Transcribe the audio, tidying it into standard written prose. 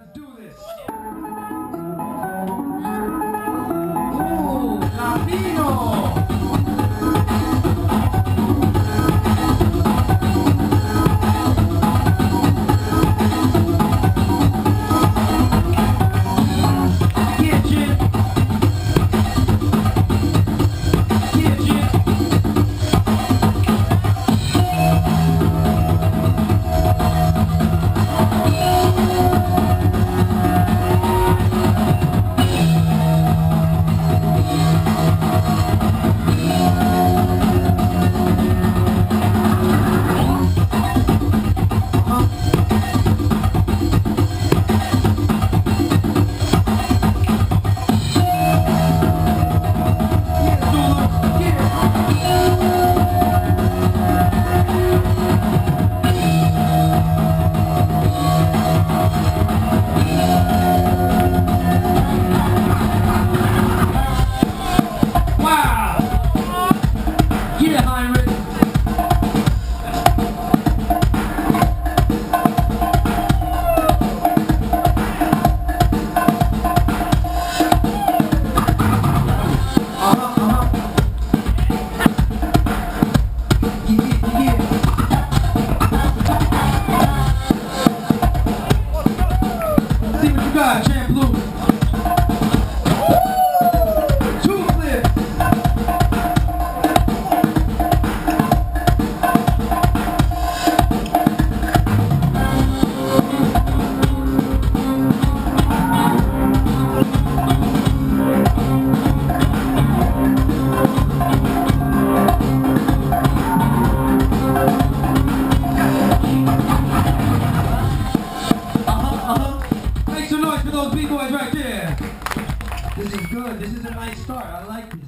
Let's do this. Ooh, Latino. Champ Blue. Two flip. Make some noise for those B-boys right there. This is good. This is a nice start. I like this.